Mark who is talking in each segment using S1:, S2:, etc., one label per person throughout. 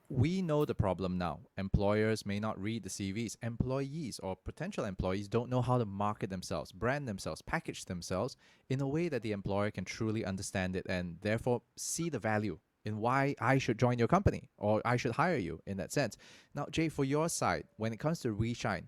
S1: we know the problem now. Employers may not read the CVs. Employees or potential employees don't know how to market themselves, brand themselves, package themselves in a way that the employer can truly understand it and therefore see the value in why I should join your company or I should hire you in that sense. Now, Jay, for your side, when it comes to Weshine,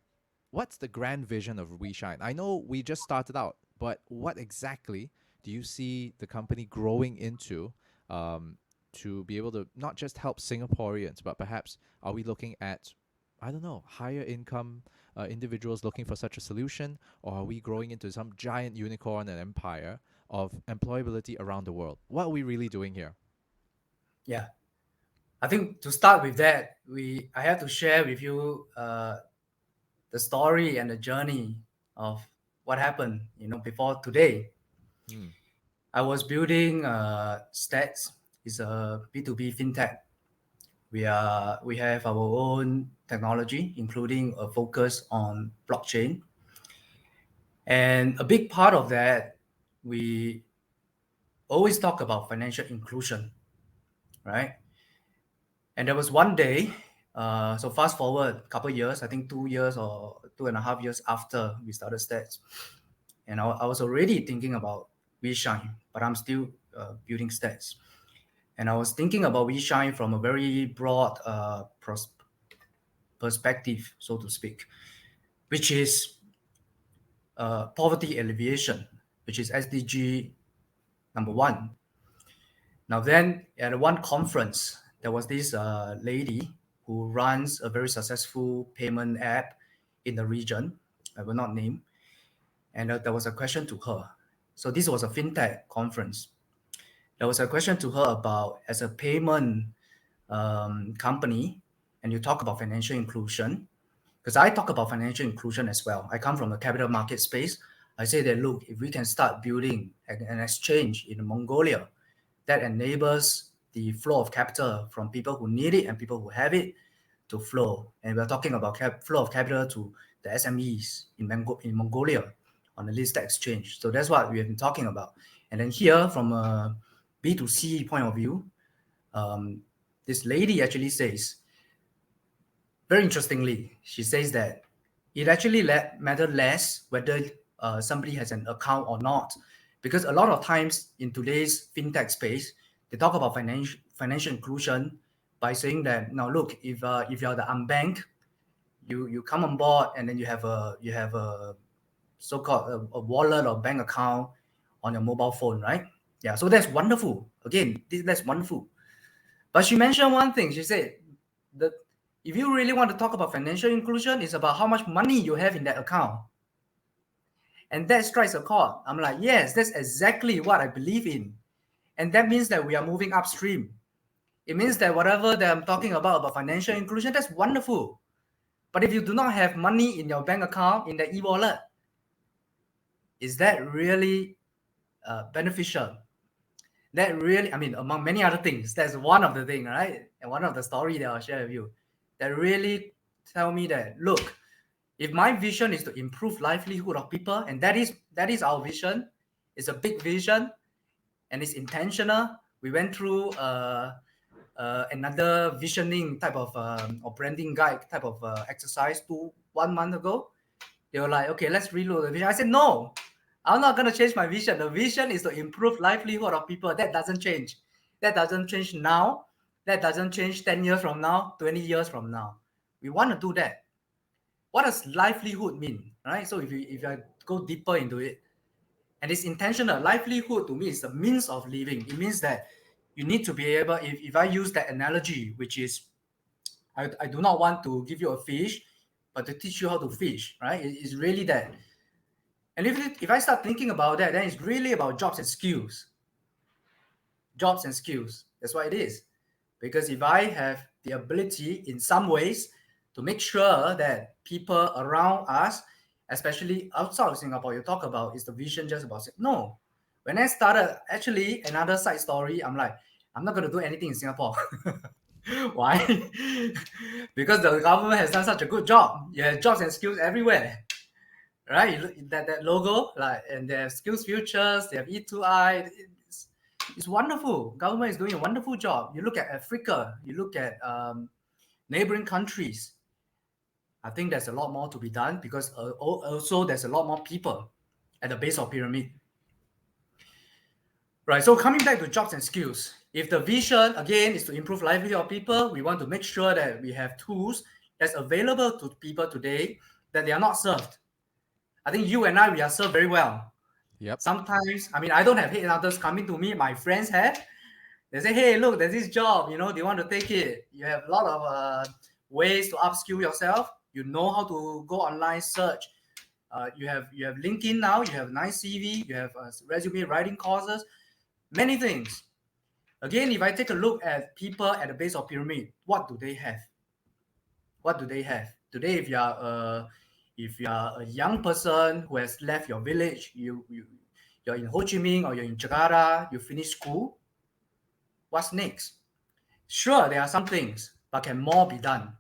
S1: what's the grand vision of Weshine? I know we just started out, but what exactly do you see the company growing into, um, to be able to not just help Singaporeans, but perhaps are we looking at, I don't know, higher income individuals looking for such a solution, or are we growing into some giant unicorn and empire of employability around the world? What are we really doing here?
S2: Yeah, I think to start with that, I have to share with you the story and the journey of what happened, before today.
S1: Hmm.
S2: I was building Stats. It's a B2B fintech. We have our own technology, including a focus on blockchain. And a big part of that, we always talk about financial inclusion, right? And there was one day, so fast forward a couple years, I think 2 years or 2.5 years after we started Stats, and I was already thinking about Weshine, but I'm still building Stats. And I was thinking about Weshine from a very broad perspective, so to speak, which is poverty alleviation, which is SDG number one. Now then, at one conference, there was this lady who runs a very successful payment app in the region. I will not name. And there was a question to her. So this was a fintech conference. There was a question to her about, as a payment company, and you talk about financial inclusion, because I talk about financial inclusion as well. I come from a capital market space. I say that, look, if we can start building an exchange in Mongolia that enables the flow of capital from people who need it and people who have it to flow. And we're talking about flow of capital to the SMEs in Mongolia on the listed exchange. So that's what we have been talking about. And then here, from a B2C point of view, this lady actually says, very interestingly, she says that it actually matter less whether somebody has an account or not, because a lot of times in today's fintech space, they talk about financial inclusion by saying that, now look, if you're the unbanked, you come on board and then you have a so-called a wallet or bank account on your mobile phone, right? Yeah, so that's wonderful. Again, that's wonderful. But she mentioned one thing. She said that if you really want to talk about financial inclusion, it's about how much money you have in that account. And that strikes a chord. I'm like, yes, that's exactly what I believe in. And that means that we are moving upstream. It means that whatever that I'm talking about financial inclusion, that's wonderful. But if you do not have money in your bank account, in the e-wallet, is that really beneficial? That really, I mean, among many other things, that's one of the things, right? And one of the story that I'll share with you that really tell me that, look, if my vision is to improve livelihood of people, and that is our vision, it's a big vision, and it's intentional. We went through another visioning type of or branding guide type of exercise 1 month ago. They were like, okay, let's reload the vision. I said, no, I'm not going to change my vision. The vision is to improve livelihood of people. That doesn't change. That doesn't change now. That doesn't change 10 years from now, 20 years from now. We want to do that. What does livelihood mean, right? So if I go deeper into it, and it's intentional, livelihood to me is the means of living. It means that you need to be able, if I use that analogy, which is, I do not want to give you a fish, but to teach you how to fish, right? It's really that. And if I start thinking about that, then it's really about jobs and skills. Jobs and skills. That's what it is. Because if I have the ability in some ways to make sure that people around us, especially outside of Singapore, you talk about, is the vision just about, no. When I started, actually, another side story, I'm like, I'm not going to do anything in Singapore. Why? Because the government has done such a good job. You have jobs and skills everywhere, right? You look at that logo, like, and they have skills futures, they have E2I. It's wonderful. Government is doing a wonderful job. You look at Africa, you look at neighboring countries. I think there's a lot more to be done because also there's a lot more people at the base of pyramid. Right. So coming back to jobs and skills, if the vision again is to improve livelihood of people, we want to make sure that we have tools that's available to people today that they are not served. I think you and I, we are served very well.
S1: Yep.
S2: Sometimes, I mean, I don't have headhunters coming to me. My friends have. They say, hey, look, there's this job, do you want to take it? You have a lot of ways to upskill yourself. You know how to go online, search. You have LinkedIn now. You have a nice CV. You have resume writing courses. Many things. Again, if I take a look at people at the base of pyramid, what do they have? What do they have? Today, if you are a young person who has left your village, you're in Ho Chi Minh or you're in Jakarta, you finish school, what's next? Sure, there are some things, but can more be done?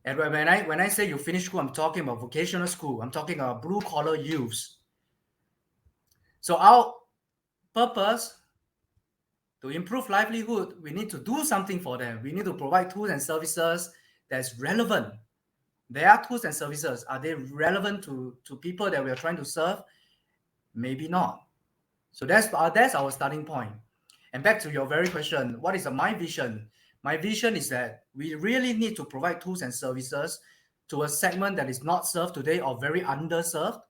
S2: And when I say you finish school, I'm talking about vocational school. I'm talking about blue-collar youths. So our purpose to improve livelihood, we need to do something for them. We need to provide tools and services that's relevant. There are tools and services. Are they relevant to people that we are trying to serve? Maybe not. So that's our starting point. And back to your very question, what is my vision? My vision is that we really need to provide tools and services to a segment that is not served today or very underserved.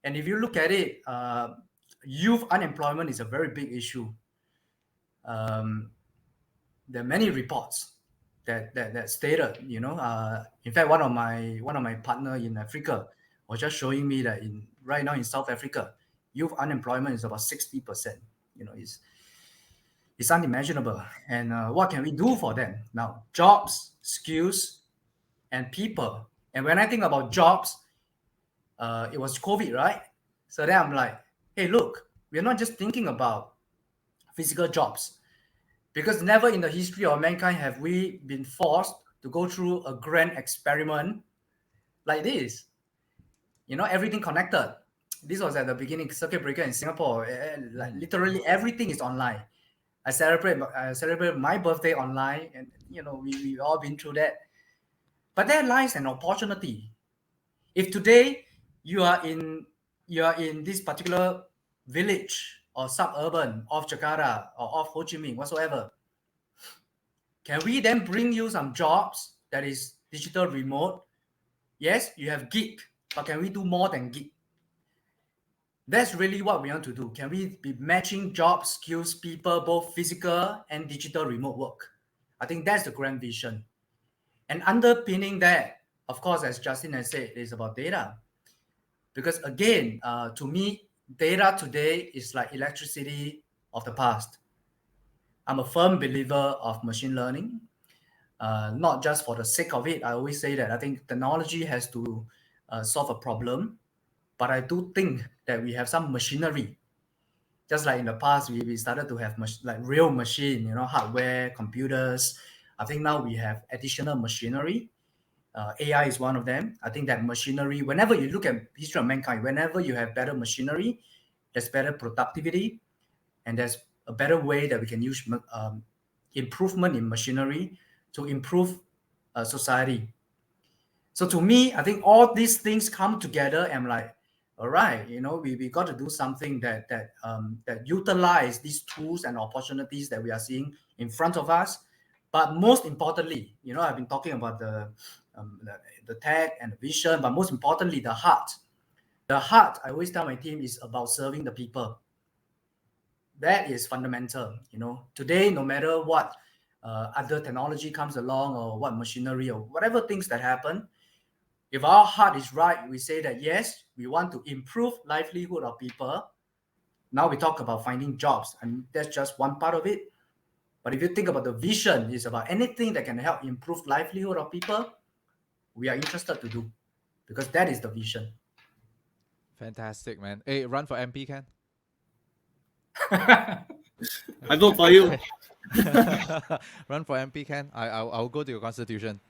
S2: And if you look at it, youth unemployment is a very big issue. There are many reports that stated, in fact, one of my partner in Africa was just showing me that right now in South Africa, youth unemployment is about 60%. It's unimaginable. And what can we do for them now? Jobs, skills, and people. And when I think about jobs, it was COVID, right? So then I'm like, hey, look, we're not just thinking about physical jobs, because never in the history of mankind have we been forced to go through a grand experiment like this. Everything connected. This was at the beginning, circuit breaker in Singapore. Like literally everything is online. I celebrate my birthday online, and we've all been through that. But there lies an opportunity. If today you are in this particular village or suburban of Jakarta or of Ho Chi Minh, whatsoever, can we then bring you some jobs that is digital remote? Yes, you have gig, but can we do more than gig? That's really what we want to do. Can we be matching jobs, skills, people, both physical and digital remote work? I think that's the grand vision. And underpinning that, of course, as Justin has said, is about data. Because again, to me, data today is like electricity of the past. I'm a firm believer of machine learning, not just for the sake of it. I always say that I think technology has to solve a problem, but I do think that we have some machinery. Just like in the past, we started to have like real machine, hardware, computers. I think now we have additional machinery. AI is one of them. I think that machinery, whenever you look at history of mankind, whenever you have better machinery, there's better productivity, and there's a better way that we can use improvement in machinery to improve society. So to me, I think all these things come together, and I'm like, all right, we got to do something that utilize these tools and opportunities that we are seeing in front of us. But most importantly, I've been talking about the tech and the vision, but most importantly, the heart. The heart, I always tell my team, is about serving the people. That is fundamental. Today, no matter what other technology comes along or what machinery or whatever things that happen, if our heart is right, we say that yes, we want to improve livelihood of people. Now we talk about finding jobs, and that's just one part of it. But if you think about the vision, it's about anything that can help improve livelihood of people, we are interested to do, because that is the vision.
S1: Fantastic, man. Hey, run for MP, Ken.
S3: I vote for you.
S1: Run for MP, Ken. I'll go to your constitution.